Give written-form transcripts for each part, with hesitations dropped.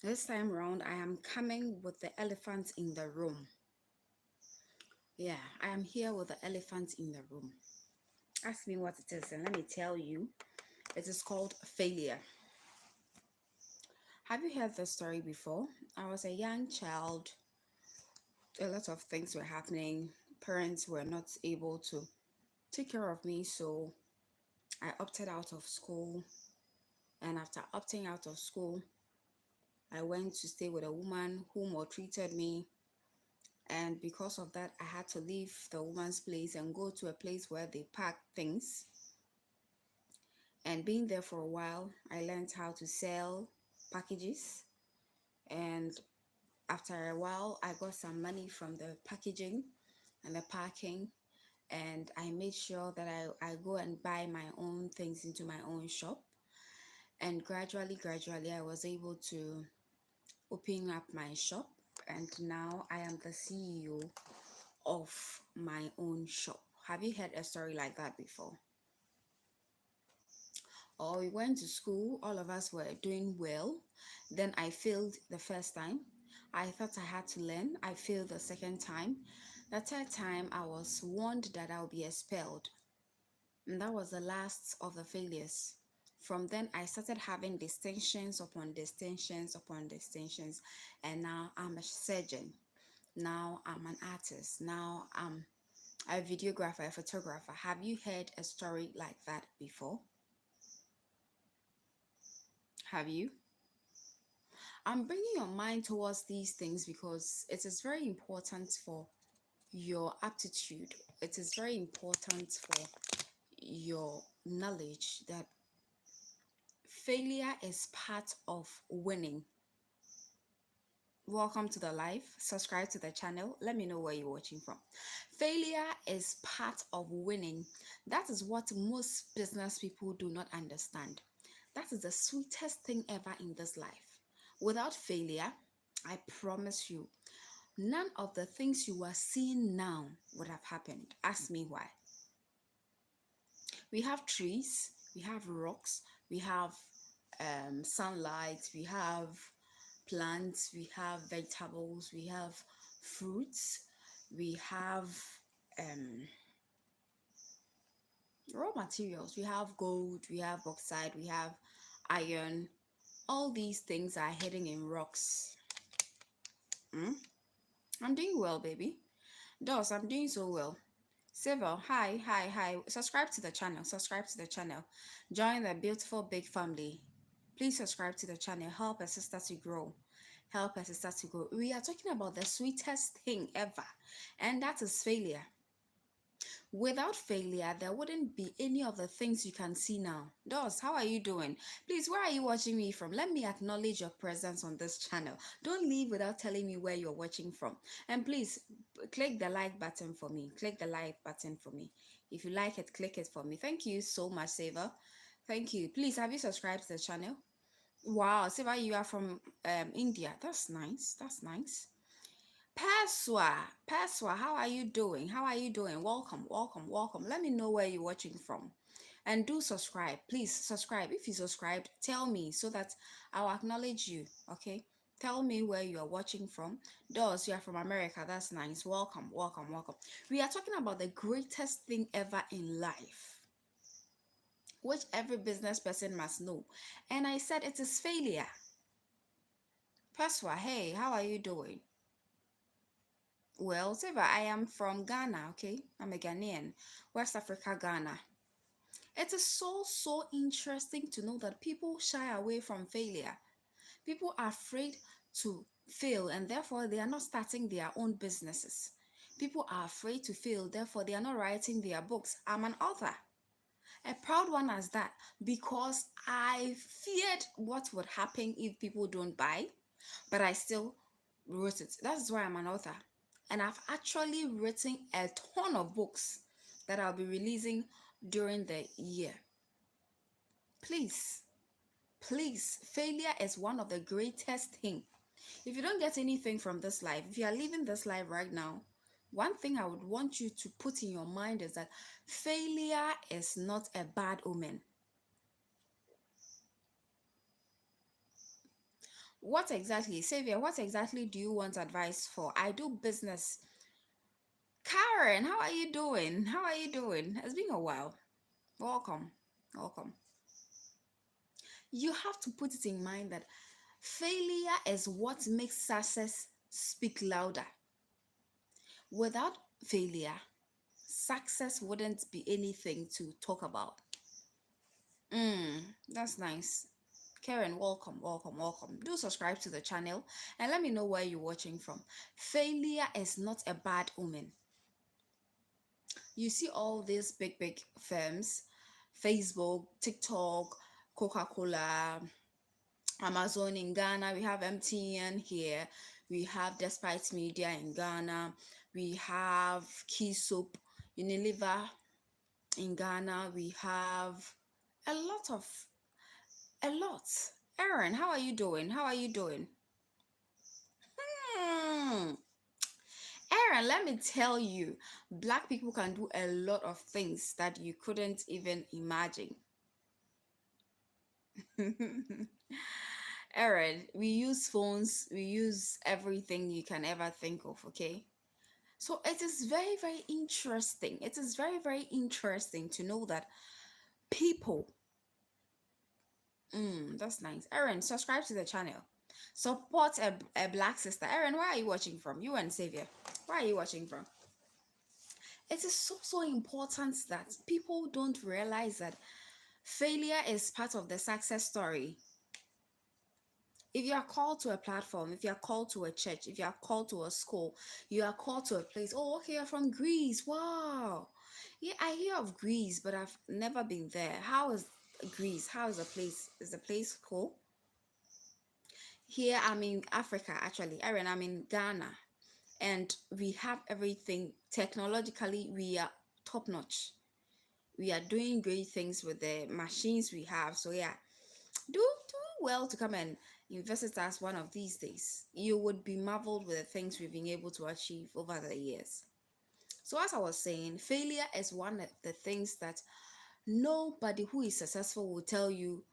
This time around, I am coming with the elephant in the room. Yeah, I am here with the elephant in the room. Ask me what it is, and let me tell you. It is called failure. Have you heard the story before? I was a young child. A lot of things were happening. Parents were not able to take care of me, so I opted out of school. And after opting out of school, I went to stay with a woman who maltreated me. And because of that, I had to leave the woman's place and go to a place where they pack things. And being there for a while, I learned how to sell packages. And after a while, I got some money from the packaging and the packing. And I made sure that I go and buy my own things into my own shop. And gradually, I was able to open up my shop. And now I am the CEO of my own shop. Have you heard a story like that before? Or we went to school, all of us were doing well. Then I failed the first time. I thought I had to learn. I failed the second time. The third time, I was warned that I'll be expelled. And that was the last of the failures. From then, I started having distinctions upon distinctions upon distinctions. And now I'm a surgeon. Now I'm an artist. Now I'm a videographer, a photographer. Have you heard a story like that before? Have you? I'm bringing your mind towards these things because it is very important for your aptitude. It is very important for your knowledge that failure is part of winning. Welcome to the live. Subscribe to the channel. Let me know where you're watching from. Failure is part of winning. That is what most business people do not understand. That is the sweetest thing ever in this life. Without failure, I promise you, none of the things you are seeing now would have happened. Ask me why. We have trees, we have rocks, we have sunlight, we have plants, we have vegetables, we have fruits, we have um, raw materials, we have gold, we have bauxite, we have iron. All these things are hidden in rocks. Mm? I'm doing well, baby. Dos, I'm doing so well. Silver, hi, hi, hi. Subscribe to the channel. Subscribe to the channel. Join the beautiful big family. Please subscribe to the channel. Help a sister to grow. Help a sister to grow. We are talking about the sweetest thing ever, and that is failure. Without failure, there wouldn't be any of the things you can see now. Dos, how are you doing? Please, where are you watching me from? Let me acknowledge your presence on this channel. Don't leave without telling me where you're watching from. And please, click the like button for me. Click the like button for me. If you like it, click it for me. Thank you so much, Saver. Thank you. Please, have you subscribed to the channel? Wow, Saver, you are from India. That's nice. That's nice. Paswa, how are you doing? How are you doing? Welcome, welcome, welcome. Let me know where you're watching from. And do subscribe. Please subscribe. If you subscribed, tell me so that I'll acknowledge you. Okay? Tell me where you are watching from. Does you are from America? That's nice. Welcome, welcome, welcome. We are talking about the greatest thing ever in life, which every business person must know. And I said it is failure. Paswa, hey, how are you doing? Well, Seva, I am from Ghana, okay? I'm a Ghanaian, West Africa, Ghana. It is so interesting to know that people shy away from failure. People are afraid to fail and therefore they are not starting their own businesses. People are afraid to fail, therefore they are not writing their books. I'm an author, a proud one as that, because I feared what would happen if people don't buy, but I still wrote it. That's why I'm an author. And I've actually written a ton of books that I'll be releasing during the year. Please, please, failure is one of the greatest things. If you don't get anything from this life, if you are living this life right now, one thing I would want you to put in your mind is that failure is not a bad omen. What exactly, Xavier, what exactly do you want advice for? I do business. Karen, how are you doing? How are you doing? It's been a while. Welcome. Welcome. You have to put it in mind that failure is what makes success speak louder. Without failure, success wouldn't be anything to talk about. That's nice. Karen, welcome, welcome, welcome. Do subscribe to the channel and let me know where you're watching from. Failure is not a bad omen. You see all these big, big firms, Facebook, TikTok, Coca-Cola, Amazon in Ghana, we have MTN here, we have Despite Media in Ghana, we have Key Soap, Unilever in Ghana, we have a lot of a lot. Aaron, how are you doing? How are you doing? Hmm. Aaron, let me tell you, black people can do a lot of things that you couldn't even imagine. Aaron, we use phones, we use everything you can ever think of, okay? So it is very, very interesting. It is very, very interesting to know that people, that's nice. Aaron, subscribe to the channel. Support a black sister. Aaron, where are you watching from? You and Xavier. Where are you watching from? It is so, so important that people don't realize that failure is part of the success story. If you are called to a platform, if you are called to a church, if you are called to a school, you are called to a place. Oh, okay, you're from Greece. Wow. Yeah, I hear of Greece, but I've never been there. How is Greece? How is the place? Is the place cool? Here, I'm in Africa, actually. Aaron, I'm in Ghana. And we have everything. Technologically, we are top notch. We are doing great things with the machines we have. So, yeah, do well to come and visit us one of these days. You would be marveled with the things we've been able to achieve over the years. So, as I was saying, failure is one of the things that nobody who is successful will tell you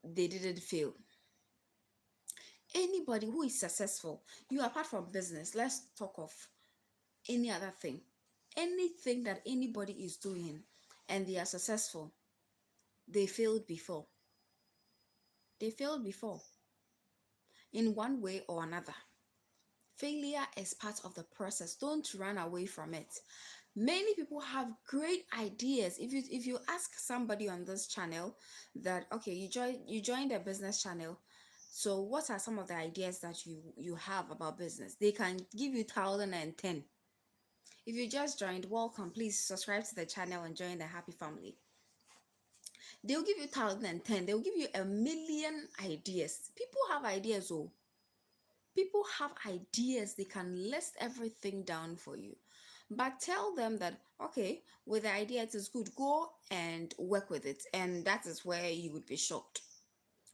they didn't fail. Anybody who is successful, you apart from business, let's talk of any other thing. Anything that anybody is doing and they are successful, they failed before. They failed before in one way or another. Failure is part of the process. Don't run away from it. Many people have great ideas. If you ask somebody on this channel that okay, you joined a business channel, so what are some of the ideas that you have about business? They can give you 1,010. If you just joined, welcome. Please subscribe to the channel and join the happy family. They'll give you 1,010. They'll give you a million ideas. People have ideas, oh. People have ideas. They can list everything down for you. But tell them that, okay, with the idea, it is good. Go and work with it. And that is where you would be shocked.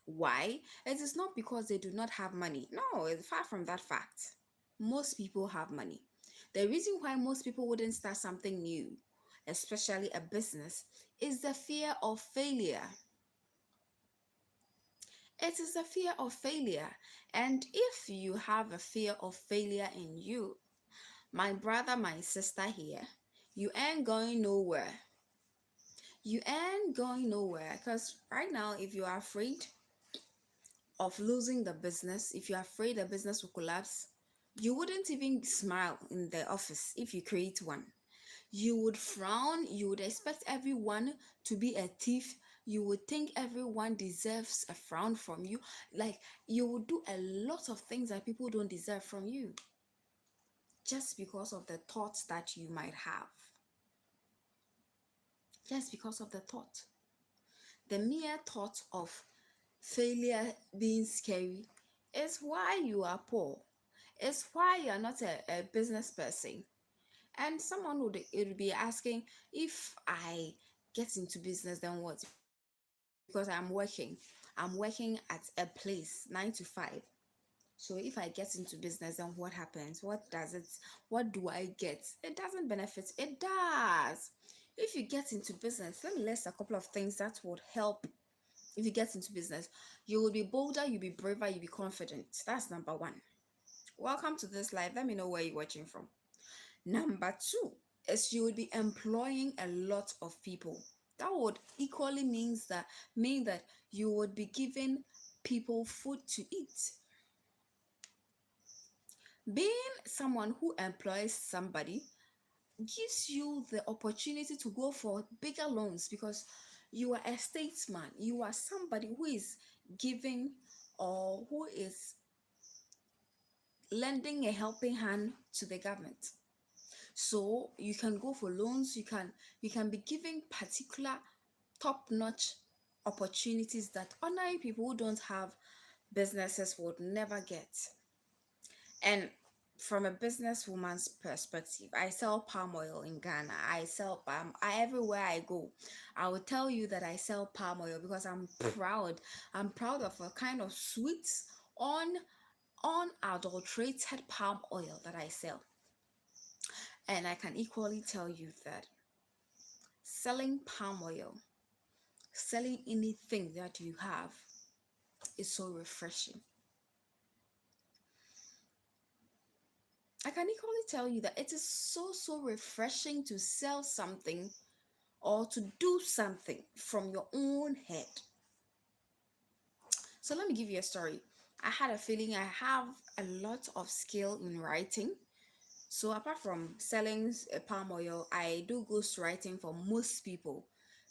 Why? It is not because they do not have money. No, it's far from that fact. Most people have money. The reason why most people wouldn't start something new, especially a business, is the fear of failure. It is the fear of failure. And if you have a fear of failure in you, my brother, my sister here, you ain't going nowhere. You ain't going nowhere because right now, if you are afraid of losing the business, if you're afraid the business will collapse, you wouldn't even smile in the office if you create one. You would frown, you would expect everyone to be a thief, you would think everyone deserves a frown from you. Like you would do a lot of things that people don't deserve from you just because of the thoughts that you might have. Just because of the thought. The mere thought of failure being scary is why you are poor. It's why you're not a business person. And someone would be asking, if I get into business, then what? Because I'm working at a place 9 to 5. So if I get into business, then what happens? What do I get? It doesn't benefit. It does. If you get into business, let me list a couple of things that would help If you get into business, you will be bolder, you'll be braver, you'll be confident. That's number one. Welcome to this life. Let me know where you're watching from. Number two is you would be employing a lot of people. That would equally mean that you would be giving people food to eat. Being someone who employs somebody gives you the opportunity to go for bigger loans because you are a statesman. You are somebody who is giving or who is lending a helping hand to the government. So you can go for loans, you can be given particular top-notch opportunities that ordinary people who don't have businesses would never get. And from a businesswoman's perspective, I sell palm oil in Ghana. I sell palm everywhere I go. I will tell you that I sell palm oil because I'm proud. I'm proud of a kind of sweet, un unadulterated palm oil that I sell. And I can equally tell you that selling palm oil, selling anything that you have is so refreshing. I can equally tell you that it is so refreshing to sell something or to do something from your own head. So let me give you a story. I had a feeling I have a lot of skill in writing. So apart from selling palm oil, I do ghost writing for most people.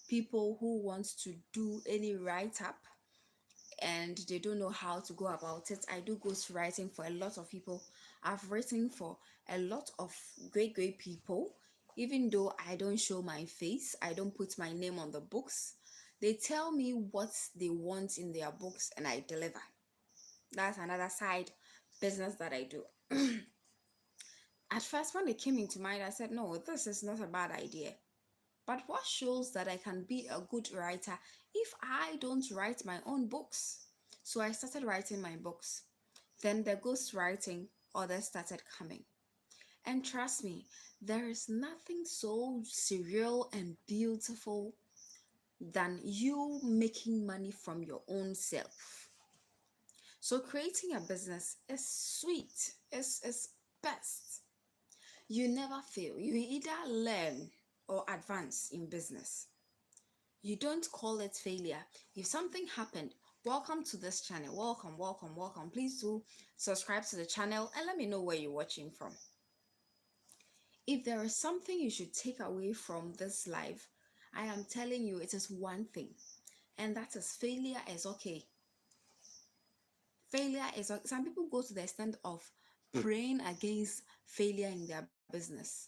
People who want to do any write up and they don't know how to go about it. I do ghost writing for a lot of people. I've written for a lot of great people. Even though I don't show my face, I don't put my name on the books. They tell me what they want in their books and I deliver. That's another side business that I do. At first, when it came into mind, I said, no, this is not a bad idea. But what shows that I can be a good writer if I don't write my own books? So I started writing my books. Then the ghost writing others started coming. And trust me, there is nothing so surreal and beautiful than you making money from your own self. So creating a business is sweet, it's best. You never fail. You either learn or advance in business. You don't call it failure. If something happened, welcome to this channel. Welcome. Please do subscribe to the channel and let me know where you're watching from. If there is something you should take away from this life, I am telling you it is one thing, and that is failure is okay. Failure is okay. Some people go to the extent of praying against failure in their business.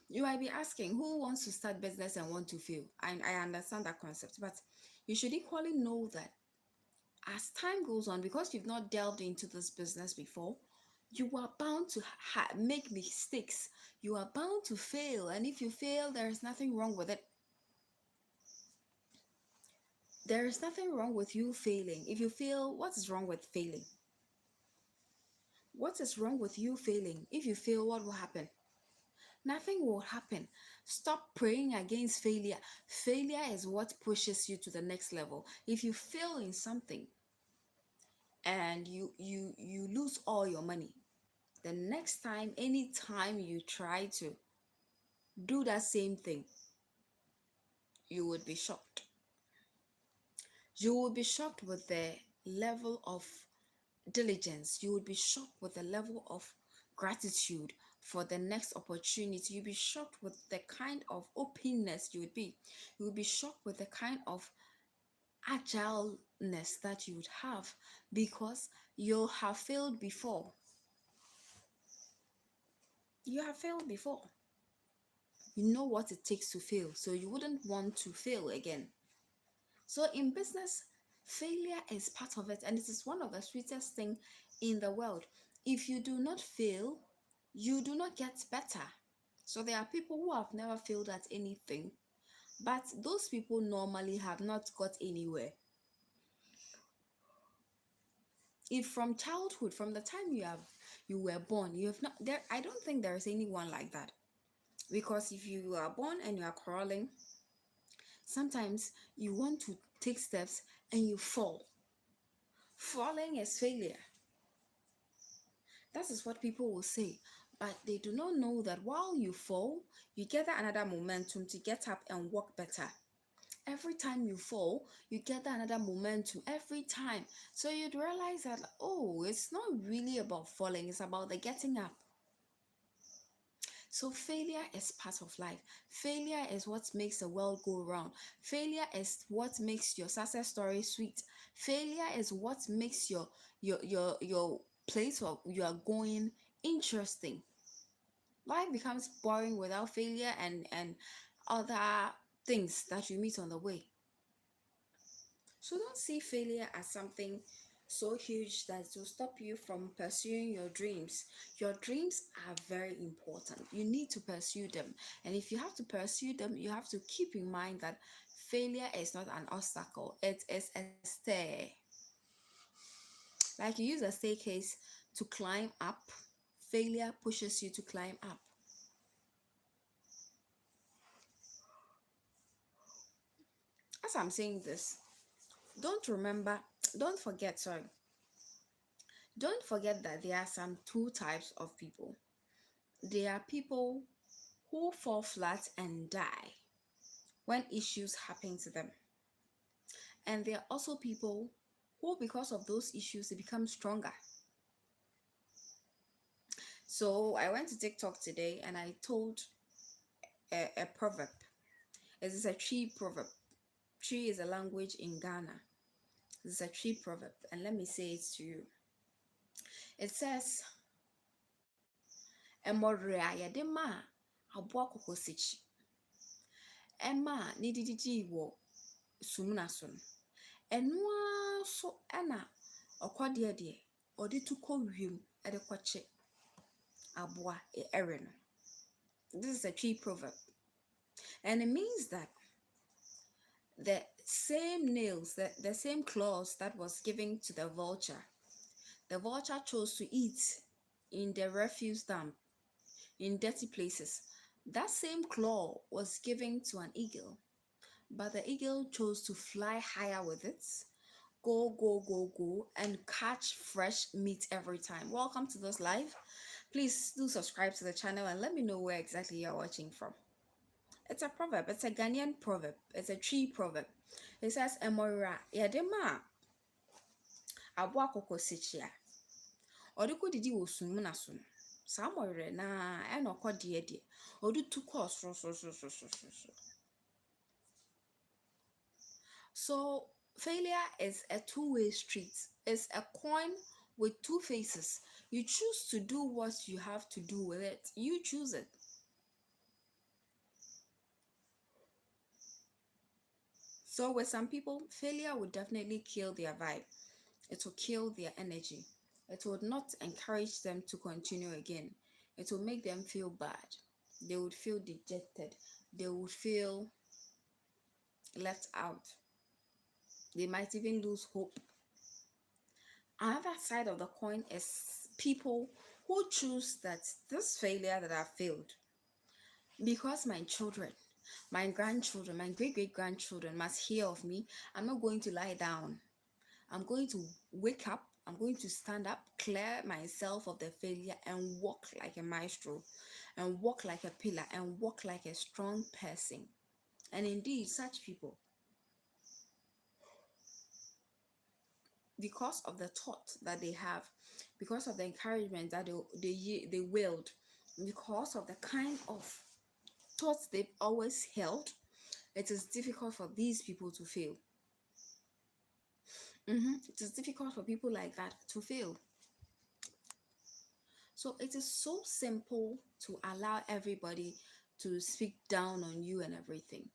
You might be asking, who wants to start business and want to fail? I understand that concept, but you should equally know that as time goes on, because you've not delved into this business before, you are bound to make mistakes. You are bound to fail, and if you fail, there is nothing wrong with it. There is nothing wrong with you failing. If you fail, what is wrong with failing? What is wrong with you failing? If you fail, what will happen? Nothing will happen. Stop praying against failure. Failure is what pushes you to the next level. If you fail in something and you lose all your money, the next time, anytime you try to do that same thing, you would be shocked. You will be shocked with the level of diligence. You would be shocked with the level of gratitude for the next opportunity. You'll be shocked with the kind of openness you would be. You would be shocked with the kind of agileness that you would have because you have failed before. You have failed before. You know what it takes to fail, so you wouldn't want to fail again. So in business, failure is part of it, and it is one of the sweetest thing in the world. If you do not fail, you do not get better. So there are people who have never failed at anything, but those people normally have not got anywhere. If from childhood, from the time you were born, you have not there, I don't think there is anyone like that. Because if you are born and you are crawling, Sometimes you want to take steps and you fall. Falling is failure. That is what people will say. But they do not know that while you fall, you gather another momentum to get up and walk better. Every time you fall, you get another momentum every time. So you'd realize that, oh, it's not really about falling, it's about the getting up. So failure is part of life. Failure is what makes the world go round. Failure is what makes your success story sweet. Failure is what makes your place where you are going interesting. Life becomes boring without failure and other things that you meet on the way. So don't see failure as something so huge that it will stop you from pursuing your dreams. Your dreams are very important. You need to pursue them. And if you have to pursue them, you have to keep in mind that failure is not an obstacle, it is a stair. Like you use a staircase to climb up, failure pushes you to climb up. As I'm saying this, don't remember, don't forget, sorry, don't forget that there are some two types of people. There are people who fall flat and die when issues happen to them. And there are also people who, because of those issues, they become stronger. So I went to TikTok today and I told a proverb. It is a tree proverb. Tree is a language in Ghana. It's a tree proverb. And let me say it to you. It says, Emorea yadema aboa kokosichi. Emma nididiji wo sumuna sun. Enwa so ena okwadeɛ deɛ ɔde to kɔ wiem ɛde kɔkye aboa ɛre no. This is a tree proverb, and it means that the same nails, the same claws that was given to the vulture chose to eat in the refuse dump, in dirty places. That same claw was given to an eagle, but the eagle chose to fly higher with it, go, and catch fresh meat every time. Welcome to this live. Please do subscribe to the channel and let me know where exactly you're watching from. It's a proverb. It's a Ghanaian proverb. It's a tree proverb. It says, Emora yadema aboa kokosichia. Odiko didi wo sumu na sun. Samore na eno kwa die. Odu tuko so. So failure is a two-way street. It's a coin with two faces. You choose to do what you have to do with it. You choose it. So with some people, failure would definitely kill their vibe. It will kill their energy. It would not encourage them to continue again. It will make them feel bad. They would feel dejected. They would feel left out. They might even lose hope. Another side of the coin is people who choose that this failure that I failed, because my children, my grandchildren, my great grandchildren must hear of me, I'm not going to lie down. I'm going to wake up, I'm going to stand up, clear myself of the failure, and walk like a maestro, and walk like a pillar, and walk like a strong person. And indeed, such people, because of the thought that they have, because of the encouragement that they wield, because of the kind of thoughts they've always held, it is difficult for these people to fail. It is difficult for people like that to fail. So it is so simple to allow everybody to speak down on you and everything.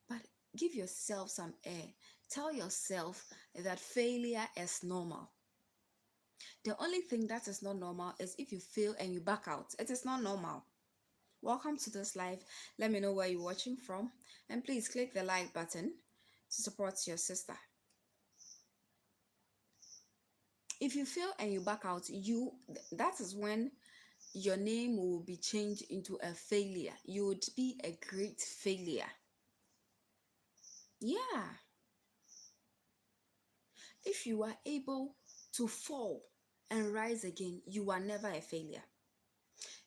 But give yourself some air. Tell yourself that failure is normal. The only thing that is not normal is if you fail and you back out. It is not normal. Welcome to this live. Let me know where you're watching from. And please click the like button to support your sister. If you fail and you back out, that is when your name will be changed into a failure. You would be a great failure. Yeah, if you are able to fall and rise again, you are never a failure.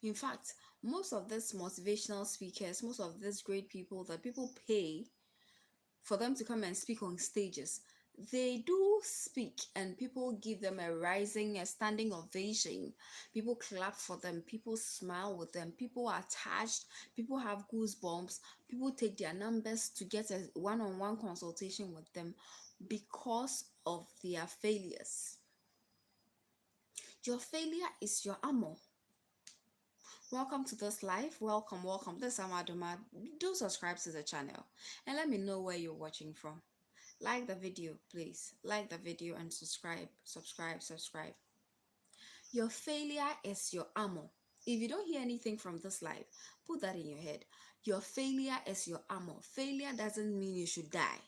In fact, most of these motivational speakers, most of these great people that people pay for them to come and speak on stages, they do speak and people give them a standing ovation. People clap for them, people smile with them, people are touched, people have goosebumps, people take their numbers to get a one-on-one consultation with them because of their failures. Your failure is your armor. Welcome to this live. Welcome, welcome. This is Amaduma. Do subscribe to the channel and let me know where you're watching from. Like the video, please. Like the video and subscribe, subscribe, subscribe. Your failure is your armor. If you don't hear anything from this live, put that in your head. Your failure is your armor. Failure doesn't mean you should die.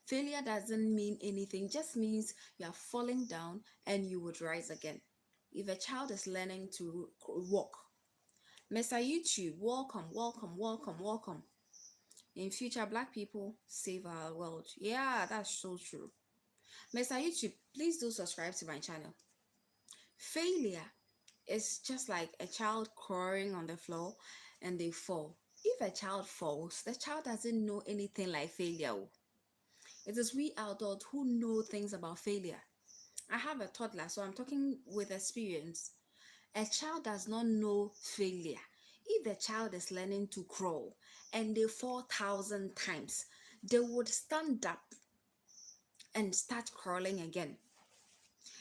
Failure doesn't mean anything, just means you are falling down and you would rise again. If a child is learning to walk, Mr. YouTube, welcome, welcome, welcome, welcome. In future, Black people save our world. Yeah, that's so true. Mr. YouTube, please do subscribe to my channel. Failure is just like a child crawling on the floor and they fall. If a child falls, the child doesn't know anything like failure. It is we adults who know things about failure. I have a toddler, so I'm talking with experience. A child does not know failure. If the child is learning to crawl and they fall 1,000 times, they would stand up and start crawling again.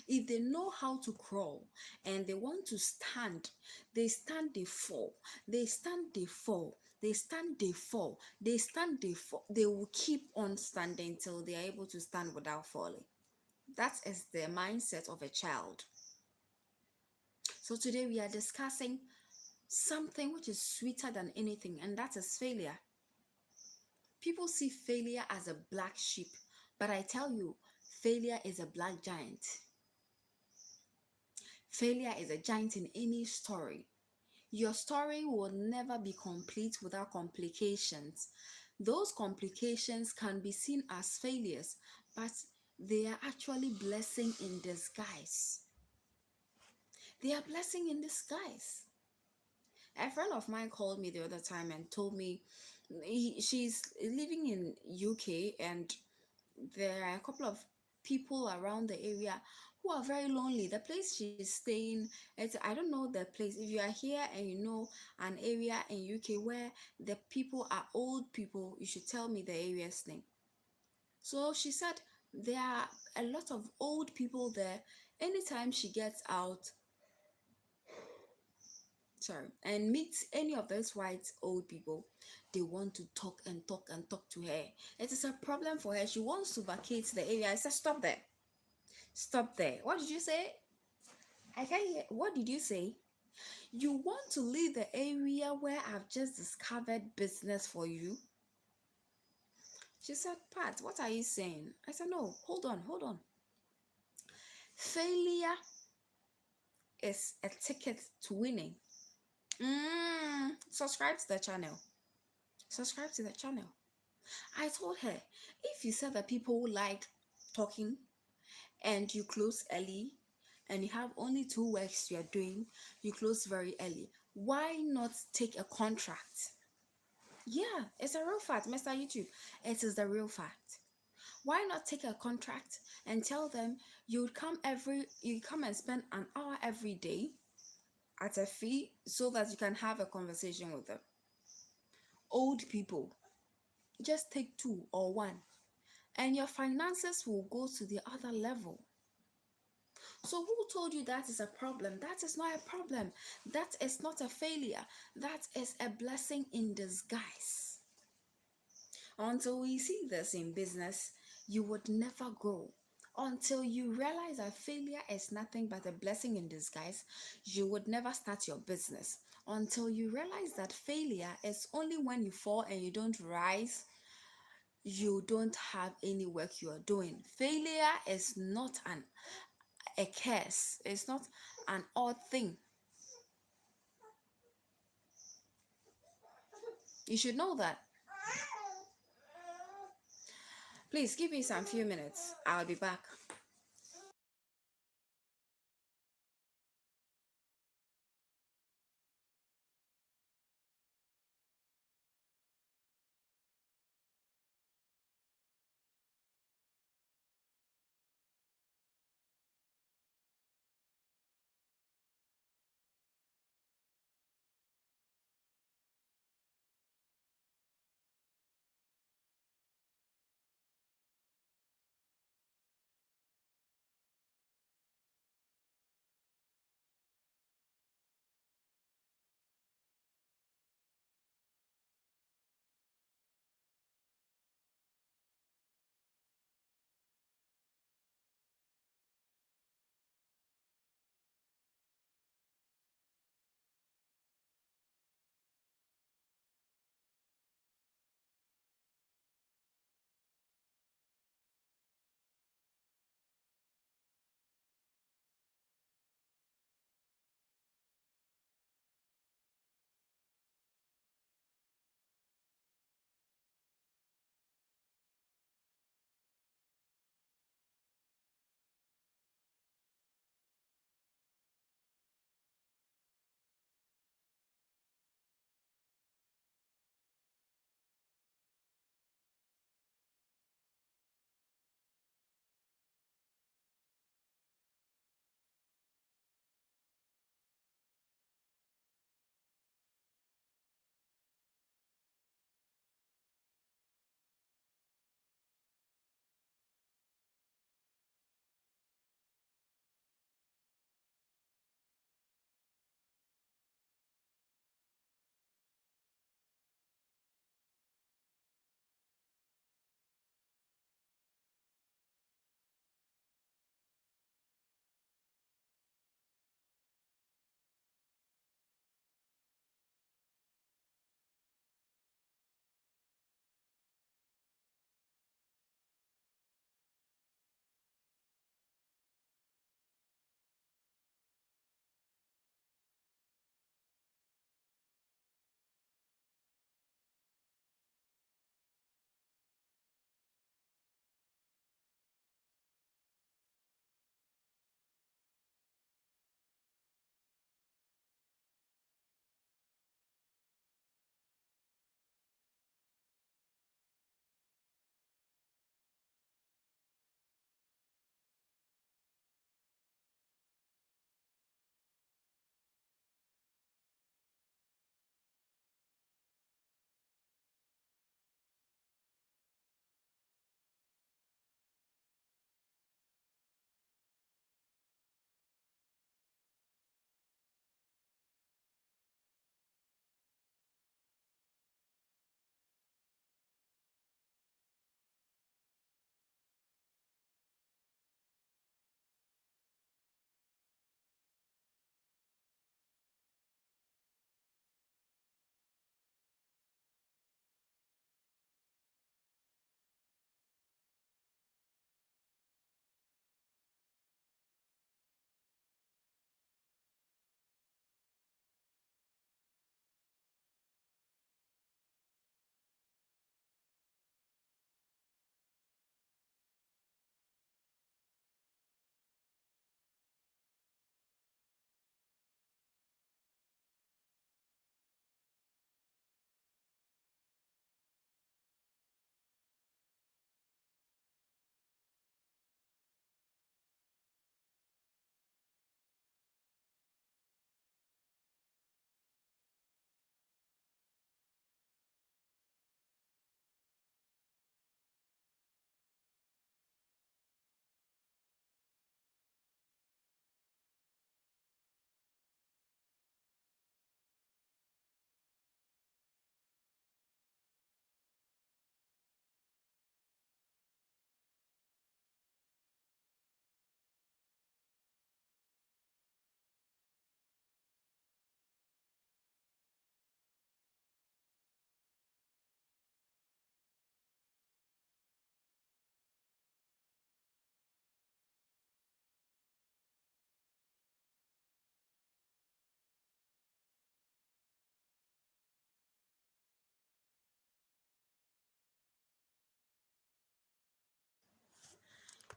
If they know how to crawl and they want to stand, they stand, they fall, they stand, they fall, they stand, they fall, they stand, they fall. They will keep on standing till they are able to stand without falling. That is the mindset of a child. So today we are discussing something which is sweeter than anything, and that is failure. People see failure as a black sheep, but I tell you, failure is a black giant. Failure is a giant in any story. Your story will never be complete without complications. Those complications can be seen as failures, but they are actually blessing in disguise. They are blessing in disguise. A friend of mine called me the other time and told me she's living in UK and there are a couple of people around the area who are very lonely. The place she's staying, I don't know the place. If you are here and you know an area in UK where the people are old people, you should tell me the area's name. So she said there are a lot of old people there. Anytime she gets out, sorry, and meets any of those white old people, they want to talk and talk and talk to her. It is a problem for her. She wants to vacate the area. I said, stop there. Stop there. What did you say? I can't hear. What did you say? You want to leave the area where I've just discovered business for you? She said, Pat, what are you saying? I said, no, hold on, hold on. Failure is a ticket to winning. Subscribe to the channel. Subscribe to the channel. I told her, if you said that people like talking and you close early and you have only 2 works you are doing, you close very early, why not take a contract? Yeah, it's a real fact, Mr. YouTube. It is the real fact. Why not take a contract and tell them you come and spend an hour every day at a fee so that you can have a conversation with them. Old people, just take two or one and your finances will go to the other level. So who told you that is a problem? That is not a problem. That is not a failure. That is a blessing in disguise. Until we see this in business, you would never grow. Until you realize that failure is nothing but a blessing in disguise, you would never start your business. Until you realize that failure is only when you fall and you don't rise, you don't have any work you are doing. Failure is not a curse, it's not an odd thing. You should know that. Please give me some few minutes. I'll be back.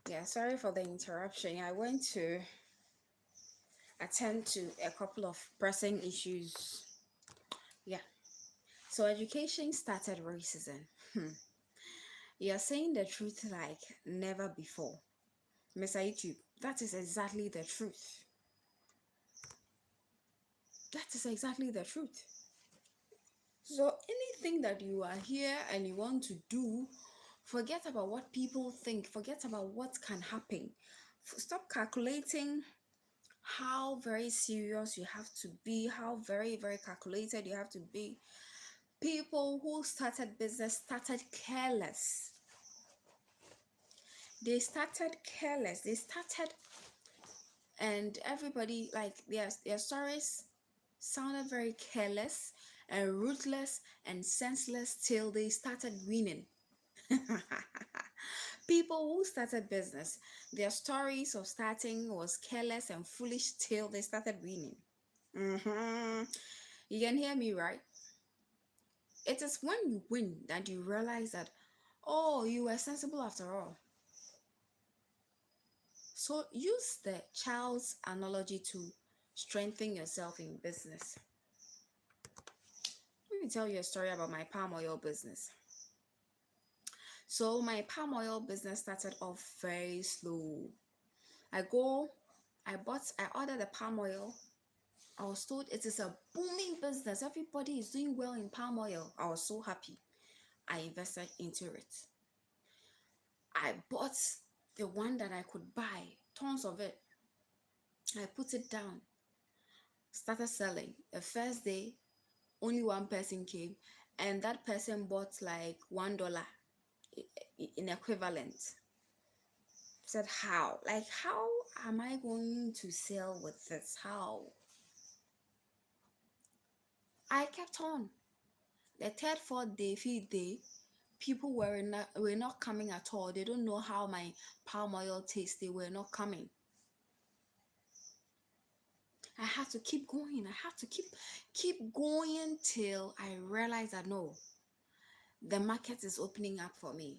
Yeah, sorry for the interruption. I went to attend to a couple of pressing issues. Yeah. So education started racism. You're saying the truth like never before. Mr. YouTube, that is exactly the truth. That is exactly the truth. So anything that you are here and you want to do, forget about what people think, forget about what can happen. Stop calculating how very serious you have to be, how very, very calculated you have to be. People who started business started careless. They started careless. They started, and everybody, like, their stories sounded very careless and ruthless and senseless till they started winning. People who started business, their stories of starting was careless and foolish till they started winning. Hmm. You can hear me, right? It is when you win that you realize that, oh, you were sensible after all. So use the child's analogy to strengthen yourself in business. Let me tell you a story about my palm oil business. So my palm oil business started off very slow. I go, I ordered the palm oil. I was told it is a booming business. Everybody is doing well in palm oil. I was so happy. I invested into it. I bought the one that I could buy, tons of it. I put it down, started selling. The first day, only one person came, and that person bought like $1 in equivalent. Said, how? Like, how am I going to sell with this? How? I kept on. The third, fourth day, fifth day, people were not coming at all. They don't know how my palm oil tastes. They were not coming. I had to keep going. I had to keep going till I realized that no, the market is opening up for me.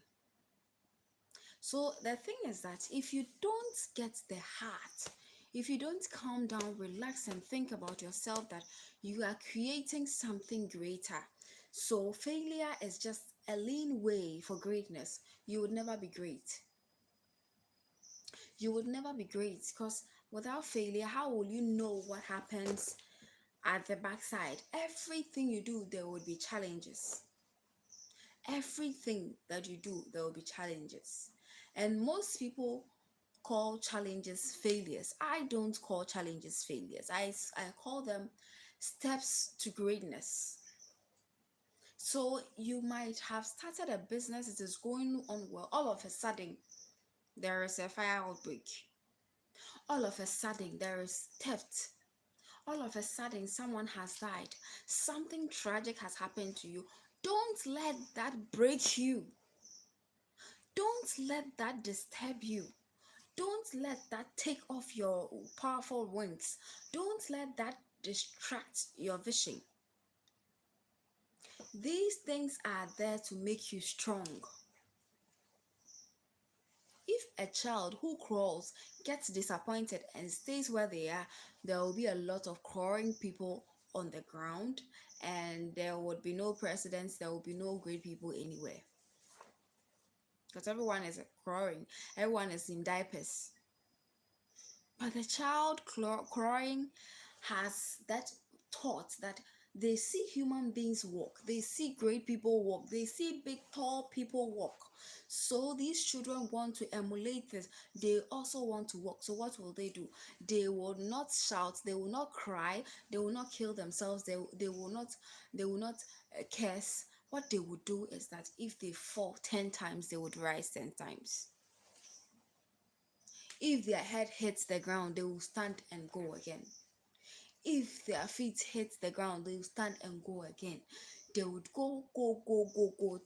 So the thing is that if you don't get the heart, if you don't calm down, relax, and think about yourself that you are creating something greater. So failure is just a lean way for greatness. You would never be great. You would never be great because without failure, how will you know what happens at the backside? Everything you do, there would be challenges. Everything that you do, there will be challenges. And most people call challenges failures. I don't call challenges failures. I call them steps to greatness. So you might have started a business, it is going on well. All of a sudden, there is a fire outbreak. All of a sudden, there is theft. All of a sudden, someone has died. Something tragic has happened to you. Don't let that break you. Don't let that disturb you. Don't let that take off your powerful wings. Don't let that distract your vision. These things are there to make you strong. If a child who crawls gets disappointed and stays where they are, there will be a lot of crawling people on the ground, and there would be no presidents, there will be no great people anywhere. Because everyone is crawling, everyone is in diapers. But the child crying has that thought that they see human beings walk, they see great people walk, they see big, tall people walk. So these children want to emulate this. They also want to walk. So what will they do? They will not shout, they will not cry, they will not kill themselves, they will not curse. What they would do is that if they fall 10 times, they would rise 10 times. If their head hits the ground, they will stand and go again. If their feet hit the ground, they will stand and go again. They would go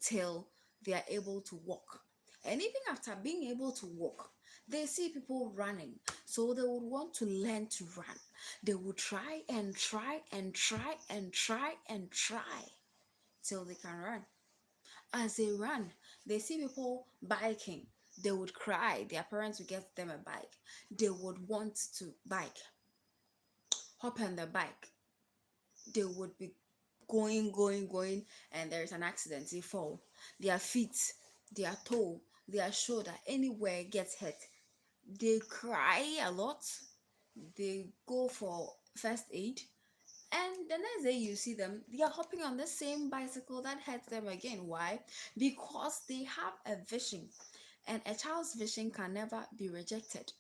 till they are able to walk. And even after being able to walk, they see people running. So they would want to learn to run. They would try and try and try and try and try till they can run. As they run, they see people biking. They would cry. Their parents would get them a bike. They would want to bike, hop on the bike. They would be going, and there is an accident. They fall. Their feet, their toe, their shoulder, anywhere gets hurt. They cry a lot. They go for first aid. And the next day you see them, they are hopping on the same bicycle that hurts them again. Why? Because they have a vision, and a child's vision can never be rejected.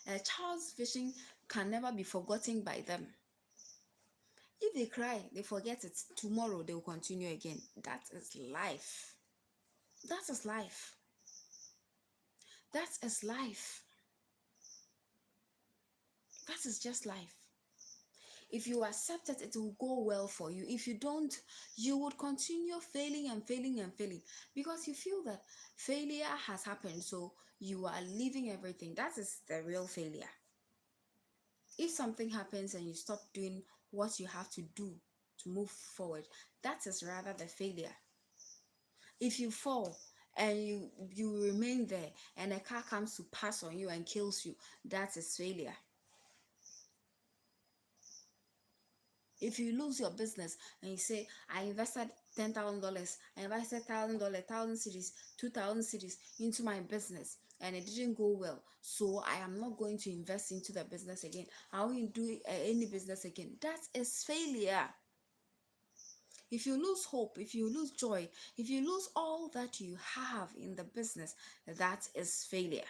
A child's vision can never be forgotten by them. If they cry, they forget it. Tomorrow they will continue again. That is life. That is life. That is life. That is just life. If you accept it, it will go well for you. If you don't, you would continue failing and failing and failing because you feel that failure has happened. So you are leaving everything. That is the real failure. If something happens and you stop doing what you have to do to move forward, that is rather the failure. If you fall and you remain there and a car comes to pass on you and kills you, that is failure. If you lose your business and you say, I invested $10,000, I invested $1,000, 1,000 cedis, 2,000 cedis into my business and it didn't go well, so I am not going to invest into the business again. I won't do any business again. That is failure. If you lose hope, if you lose joy, if you lose all that you have in the business, that is failure.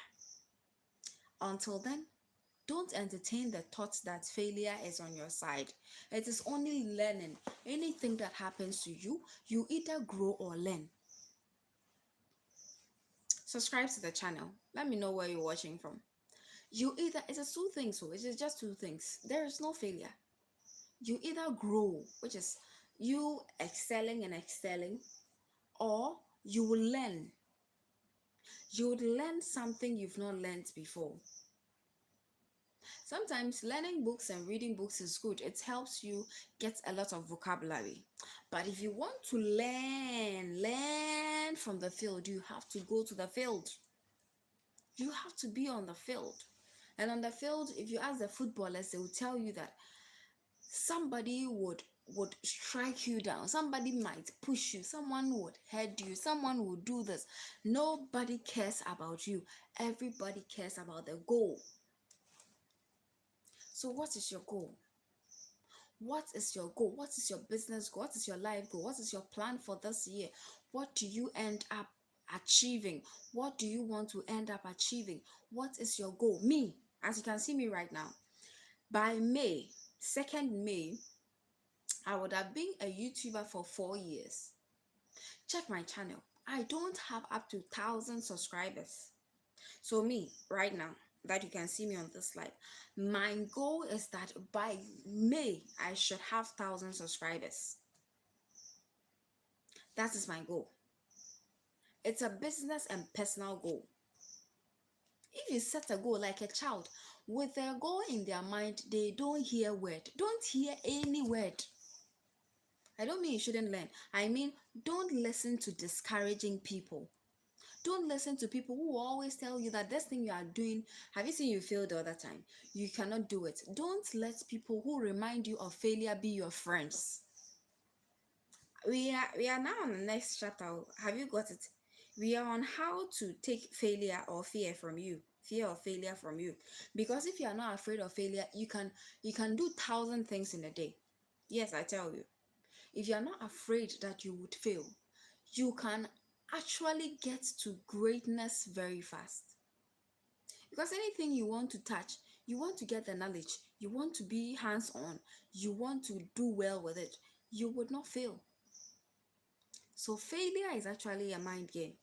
Until then, don't entertain the thought that failure is on your side. It is only learning. Anything that happens to you, you either grow or learn. Subscribe to the channel. Let me know where you're watching from. You either, it is two things, so it is just two things. There is no failure. You either grow, which is you excelling and excelling, or you will learn. You would learn something you've not learned before. Sometimes learning books and reading books is good. It helps you get a lot of vocabulary. But if you want to learn from the field, you have to go to the field. You have to be on the field. And on the field, if you ask the footballers, they will tell you that somebody would strike you down, somebody might push you, someone would head you, someone would do this. Nobody cares about you. Everybody cares about the goal. So what is your goal? What is your goal? What is your business goal? What is your life goal? What is your plan for this year? What do you end up achieving? What do you want to end up achieving? What is your goal? Me, as you can see me right now, by May 2nd May, I would have been a YouTuber for 4 years. Check my channel. I don't have up to 1,000 subscribers. So me, right now, that you can see me on this slide, my goal is that by May, I should have 1,000 subscribers. That is my goal. It's a business and personal goal. If you set a goal like a child, with a goal in their mind, they don't hear word. Don't hear any word. I don't mean you shouldn't learn. I mean, don't listen to discouraging people. Don't listen to people who always tell you that this thing you are doing, have you seen you fail the other time? You cannot do it. Don't let people who remind you of failure be your friends. We are now on the next chapter. Have you got it? We are on how to take failure or fear from you. Fear or failure from you. Because if you are not afraid of failure, you can do 1,000 things in a day. Yes, I tell you. If you are not afraid that you would fail, you can actually get to greatness very fast. Because anything you want to touch, you want to get the knowledge, you want to be hands on, you want to do well with it, you would not fail. So failure is actually a mind game.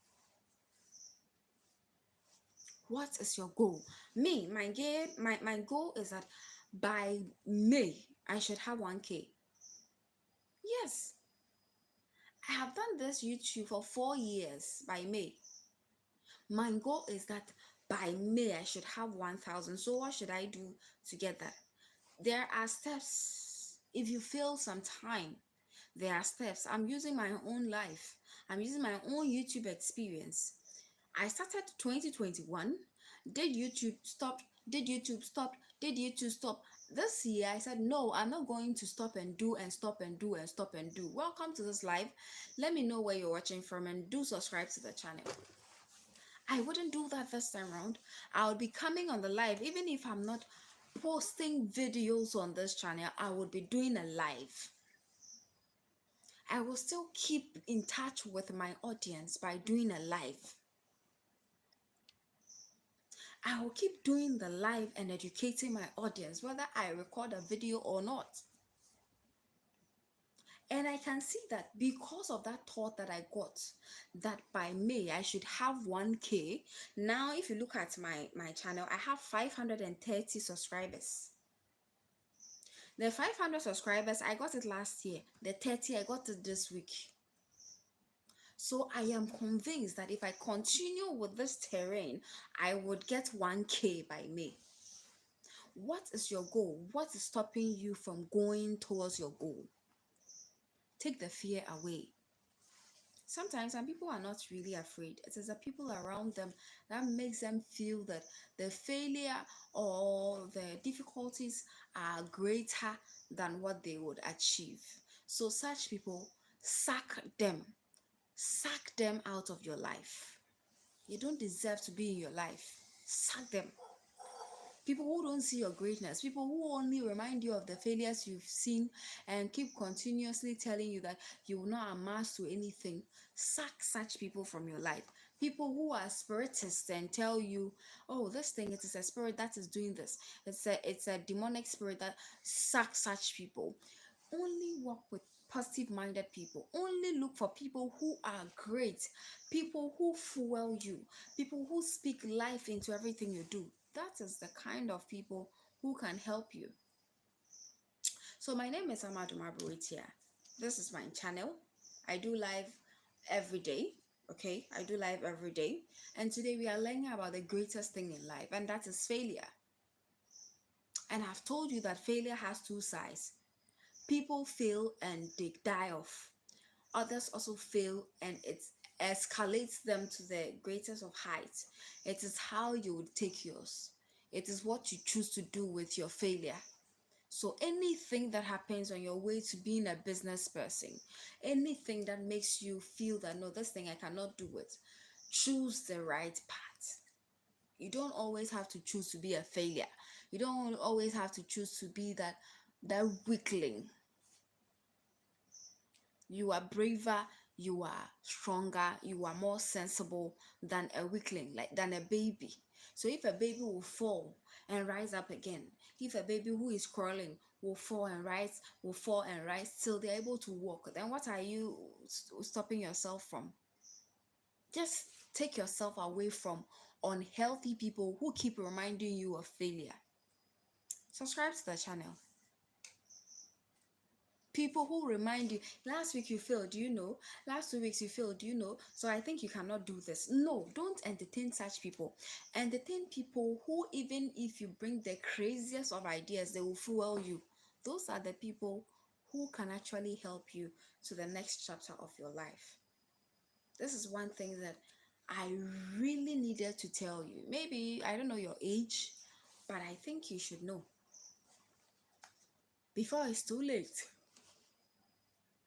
What is your goal? Me, my goal is that by May I should have 1K. Yes, I have done this YouTube for 4 years. By May, my goal is that by May I should have 1,000. So what should I do to get that? There are steps. If you fail sometime, there are steps. I'm using my own life. I'm using my own YouTube experience I started 2021, did YouTube stop, did YouTube stop, did YouTube stop. This year I said no, I'm not going to stop and do and stop and do and stop and do. Welcome to this live. Let me know where you're watching from and do subscribe to the channel. I wouldn't do that this time around. I would be coming on the live even if I'm not posting videos on this channel. I would be doing a live. I will still keep in touch with my audience by doing a live. I will keep doing the live and educating my audience, whether I record a video or not. And I can see that because of that thought that I got, that by May I should have 1K. Now, if you look at my channel, I have 530 subscribers. The 500 subscribers, I got it last year. The 30, I got it this week. So I am convinced that if I continue with this terrain, I would get 1K by May. What is your goal? What is stopping you from going towards your goal? Take the fear away. Sometimes some people are not really afraid. It is the people around them that makes them feel that the failure or the difficulties are greater than what they would achieve. So such people, sack them. Sack them out of your life. You don't deserve to be in your life. Sack them. People who don't see your greatness, people who only remind you of the failures you've seen and keep continuously telling you that you will not amass to anything, sack such people from your life. People who are spiritists and tell you, oh, this thing, it is a spirit that is doing this. It's a demonic spirit. That sack such people. Only work with positive minded people. Only look for people who are great, people who fuel you, people who speak life into everything you do. That is the kind of people who can help you. So my name is Amadou Mabuitia. This is my channel. I do live every day. Okay, I do live every day. And today we are learning about the greatest thing in life, and that is failure. And I've told you that failure has two sides. People fail and they die off. Others also fail and it escalates them to the greatest of heights. It is how you would take yours. It is what you choose to do with your failure. So anything that happens on your way to being a business person, anything that makes you feel that no, this thing I cannot do it, choose the right path. You don't always have to choose to be a failure. You don't always have to choose to be that weakling. You are braver, you are stronger, you are more sensible than a weakling, like than a baby. So if a baby will fall and rise up again, if a baby who is crawling will fall and rise, till they're able to walk, then what are you stopping yourself from? Just take yourself away from unhealthy people who keep reminding you of failure. Subscribe to the channel. People who remind you, last week you failed, do you know? Last 2 weeks you failed, do you know? So I think you cannot do this. No, don't entertain such people. Entertain people who, even if you bring the craziest of ideas, they will fuel you. Those are the people who can actually help you to the next chapter of your life. This is one thing that I really needed to tell you. Maybe I don't know your age, but I think you should know before it's too late.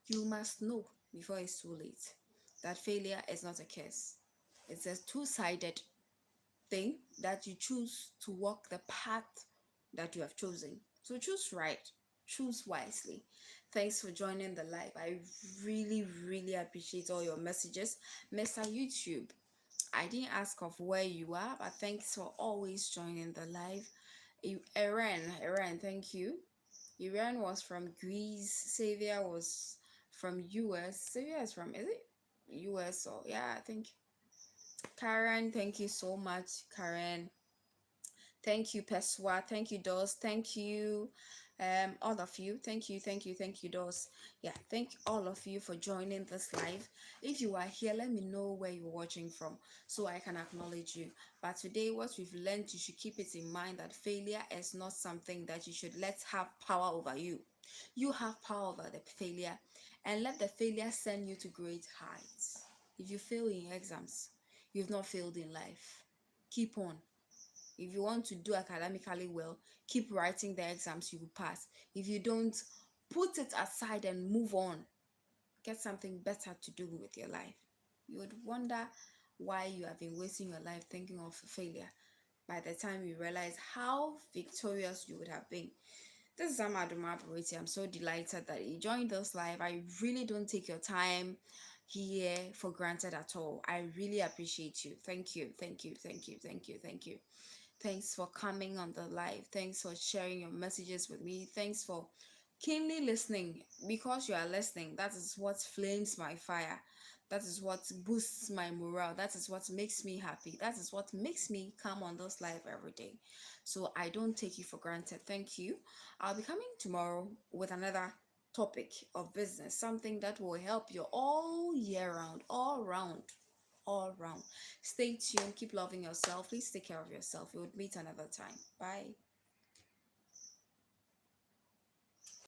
You must know before it's too late that failure is not a curse. It's a two-sided thing that you choose to walk the path that you have chosen. So choose right, choose wisely. Thanks for joining the live. I really, really appreciate all your messages. Mr. YouTube, I didn't ask of where you are, but thanks for always joining the live. Aaron, thank you. Iran was from Greece. Xavier was from US. Xavier is from, is it US or yeah, I think. Karen, thank you so much, Karen. Thank you, Peswa. Thank you, Dos. Thank you, all of you. Thank you, Dos. Yeah, thank all of you for joining this live. If you are here, let me know where you're watching from so I can acknowledge you. But today, what we've learned, you should keep it in mind that failure is not something that you should let have power over you. You have power over the failure, and let the failure send you to great heights. If you fail in exams, you've not failed in life. Keep on. If you want to do academically well, keep writing the exams, you will pass. If you don't, put it aside and move on. Get something better to do with your life. You would wonder why you have been wasting your life thinking of failure by the time you realize how victorious you would have been. This is Amaduma Operati. I'm so delighted that you joined this live. I really don't take your time here for granted at all. I really appreciate you. Thank you. Thank you. Thank you. Thank you. Thank you. Thanks for coming on the live. Thanks for sharing your messages with me. Thanks for keenly listening. Because you are listening, that is what flames my fire. That is what boosts my morale. That is what makes me happy. That is what makes me come on this live every day. So I don't take you for granted. Thank you. I'll be coming tomorrow with another topic of business, something that will help you all year round, all round, all round. Stay tuned. Keep loving yourself. Please take care of yourself. We would meet another time. Bye.